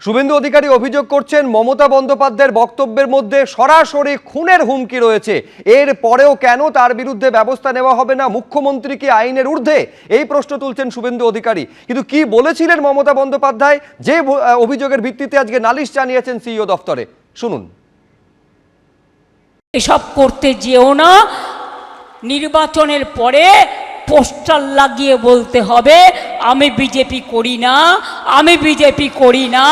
শুভেন্দু অধিকারী অভিযোগ করছেন মমতা বন্দ্যোপাধ্যায়ের বক্তব্যের মধ্যে সরাসরি খুনের হুমকি রয়েছে। এর পরেও কেন তার বিরুদ্ধে ব্যবস্থা নেওয়া হবে না? মুখ্যমন্ত্রী কি আইনের ঊর্ধ্বে? এই প্রশ্ন তুলছেন শুভেন্দু অধিকারী। কিন্তু কি বলেছিলেন মমতা বন্দ্যোপাধ্যায়, যে অভিযোগের ভিত্তিতে আজকে নালিশ জানিয়েছেন সিইও দফতরে, শুনুন। এসব করতে যেও না, নির্বাচনের পরে পোস্টার লাগিয়ে বলতে হবে আমি বিজেপি করি না, আমি বিজেপি করি না,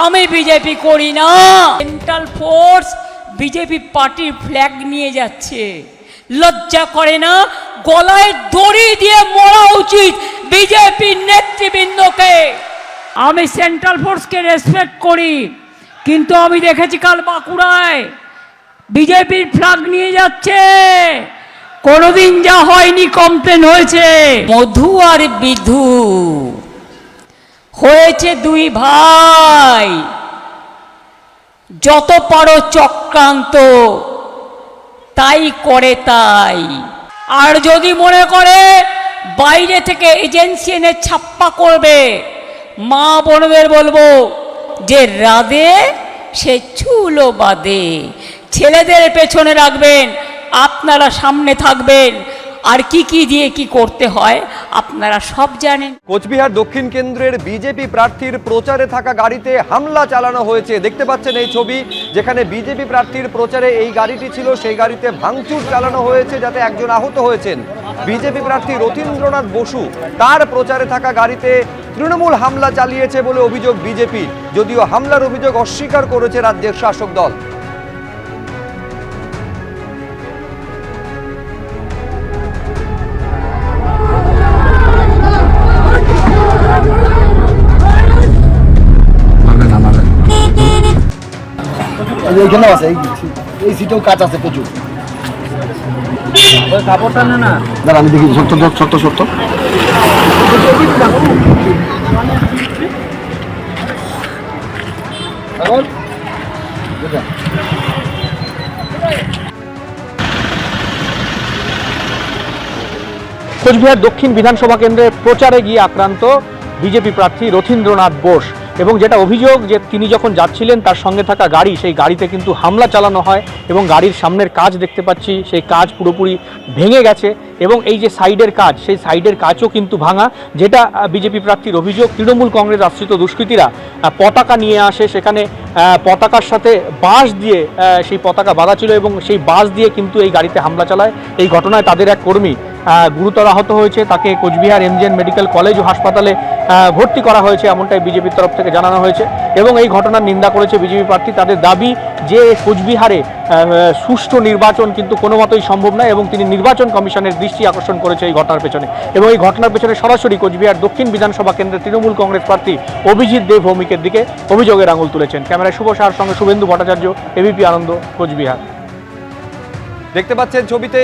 আমি বিজেপি করি না। সেন্ট্রাল ফোর্স বিজেপি পার্টির ফ্ল্যাগ নিয়ে যাচ্ছে, লজ্জা করে না? গলায় দড়ি দিয়ে মরা উচিত বিজেপির নেতৃবৃন্দকে। আমি সেন্ট্রাল ফোর্সকে রেসপেক্ট করি, কিন্তু আমি দেখেছি কাল বাঁকুড়ায় বিজেপির ফ্ল্যাগ নিয়ে যাচ্ছে। কোনোদিন যা হয়নি কমপ্লেন হয়েছে। মধু আর বিধু হয়েছে দুই ভাই, যত পারো চক্রান্ত তাই করে তাই। আর যদি মনে করে বাইরে থেকে এজেন্সি এনে ছাপ্পা করবে, মা বোনদের বলবো যে রাধে সে চুলো বাঁধে। ছেলেদের পেছনে রাখবেন, আপনারা সামনে থাকবেন, আর কি দিয়ে কি করতে হয় আপনারা সব জানেন। কোচবিহার দক্ষিণ কেন্দ্রের বিজেপি প্রার্থীর প্রচারে থাকা গাড়িতে হামলা চালানো হয়েছে। দেখতে পাচ্ছেন এই ছবি, যেখানে বিজেপি প্রার্থীর প্রচারে এই গাড়িটি ছিল, সেই গাড়িতে ভাঙচুর চালানো হয়েছে, যাতে একজন আহত হয়েছেন। বিজেপি প্রার্থী রথীন্দ্রনাথ বসু, তার প্রচারে থাকা গাড়িতে তৃণমূল হামলা চালিয়েছে বলে অভিযোগ বিজেপি, যদিও হামলার অভিযোগ অস্বীকার করেছে রাজ্যের শাসক দল। এইখানে আছে, এই সিটেও কাজ আছে প্রচুর। কাপড়টা না দাঁড়া, আমি দেখি সত্য সত্য সত্য। কোচবিহার দক্ষিণ বিধানসভা কেন্দ্রের প্রচারে গিয়ে আক্রান্ত বিজেপি প্রার্থী রথীন্দ্রনাথ বোস, এবং যেটা অভিযোগ যে তিনি যখন যাচ্ছিলেন তার সঙ্গে থাকা গাড়ি, সেই গাড়িতে কিন্তু হামলা চালানো হয় এবং গাড়ির সামনের কাজ দেখতে পাচ্ছি সেই কাজ পুরোপুরি ভেঙে গেছে, এবং এই যে সাইডের কাজ, সেই সাইডের কাজও কিন্তু ভাঙা। যেটা বিজেপি প্রার্থীর অভিযোগ, তৃণমূল কংগ্রেস আশ্রিত দুষ্কৃতীরা পতাকা নিয়ে আসে, সেখানে পতাকার সাথে বাঁশ দিয়ে সেই পতাকা বাঁধা ছিল এবং সেই বাঁশ দিয়ে কিন্তু এই গাড়িতে হামলা চালায়। এই ঘটনায় তাদের এক কর্মী গুরুতর আহত হয়েছে, তাকে কোচবিহার এমজিএন মেডিকেল কলেজ ও হাসপাতালে ভর্তি করা হয়েছে, এমনটাই বিজেপির তরফ থেকে জানানো হয়েছে। এবং এই ঘটনার নিন্দা করেছে বিজেপি প্রার্থী। তাদের দাবি যে কোচবিহারে সুষ্ঠু নির্বাচন কিন্তু কোনো মতোই সম্ভব নয়, এবং তিনি নির্বাচন কমিশনের দৃষ্টি আকর্ষণ করেছে এই ঘটনার পেছনে। এবং এই ঘটনার পেছনে সরাসরি কোচবিহার দক্ষিণ বিধানসভা কেন্দ্রের তৃণমূল কংগ্রেস প্রার্থী অভিজিৎ দেব ভৌমিকের দিকে অভিযোগের আঙুল তুলেছেন। ক্যামেরায় শুভ সাহার সঙ্গে শুভেন্দু ভট্টাচার্য, এবিপি আনন্দ, কোচবিহার। দেখতে পাচ্ছেন ছবিতে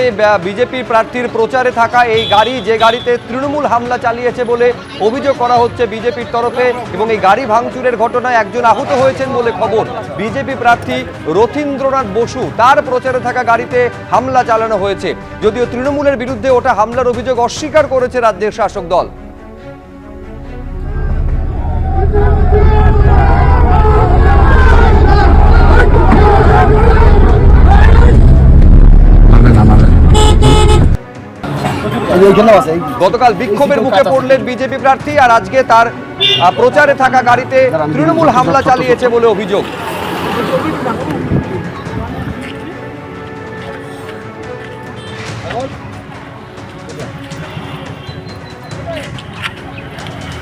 বিজেপি প্রার্থীর প্রচারে থাকা এই গাড়ি, যে গাড়িতে তৃণমূল হামলা চালিয়েছে বলে অভিযোগ করা হচ্ছে বিজেপির তরফে, এবং এই গাড়ি ভাঙচুরের ঘটনায় একজন আহত হয়েছেন বলে খবর। বিজেপি প্রার্থী রথীন্দ্রনাথ বসু, তার প্রচারে থাকা গাড়িতে হামলা চালানো হয়েছে, যদিও তৃণমূলের বিরুদ্ধে ওটা হামলার অভিযোগ অস্বীকার করেছে রাজ্যের শাসক দল। গতকাল বিক্ষোভের মুখে পড়লেন বিজেপি প্রার্থী, আর আজকে তার প্রচারে থাকা গাড়িতে তৃণমূল হামলা চালিয়েছে বলে অভিযোগ।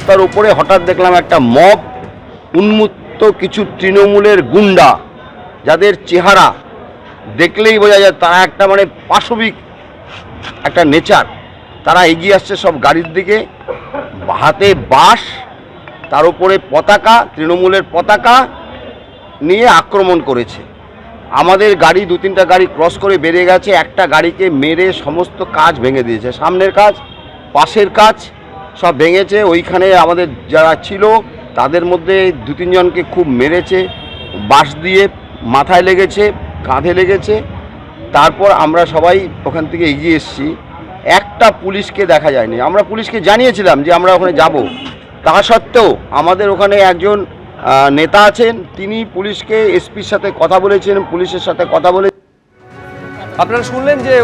তার উপরে হঠাৎ দেখলাম একটা মব, উন্মত্ত কিছু তৃণমূলের গুন্ডা, যাদের চেহারা দেখলেই বোঝা যায় তারা একটা মানে পাশবিক একটা নেচার। তারা এগিয়ে আসছে সব গাড়ির দিকে, হাতে বাঁশ, তার উপরে পতাকা, তৃণমূলের পতাকা নিয়ে আক্রমণ করেছে। আমাদের গাড়ি, দু তিনটা গাড়ি ক্রস করে বেরিয়ে গেছে, একটা গাড়িকে মেরে সমস্ত কাজ ভেঙে দিয়েছে, সামনের কাজ, পাশের কাজ সব ভেঙেছে। ওইখানে আমাদের যারা ছিল তাদের মধ্যে দু তিনজনকে খুব মেরেছে, বাঁশ দিয়ে মাথায় লেগেছে, কাঁধে লেগেছে। তারপর আমরা সবাই ওখান থেকে এগিয়ে এসেছি, একটা পুলিশকে দেখা যায়নি। আমরা পুলিশকে জানিয়েছিলাম যে আমরা ওখানে যাব, তা সত্ত্বেও আমাদের ওখানে একজন নেতা আছেন, তিনি পুলিশকে এসপির সাথে কথা বলেছেন, পুলিশের সাথে কথা বলে। আপনারা শুনলেন যে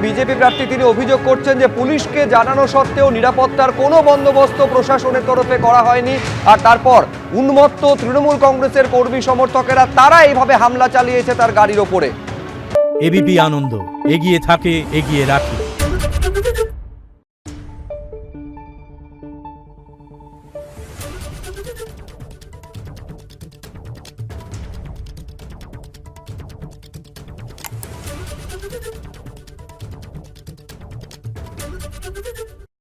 বিজেপি প্রার্থী তিনি অভিযোগ করছেন যে পুলিশকে জানানো সত্ত্বেও নিরাপত্তার কোনো বন্দোবস্ত প্রশাসনের তরফে করা হয়নি, আর তারপর উন্মত্ত তৃণমূল কংগ্রেসের কর্মী সমর্থকেরা তারা এইভাবে হামলা চালিয়েছে তার গাড়ির ওপরে। এবিপি আনন্দ, এগিয়ে থাকে, এগিয়ে রাখে।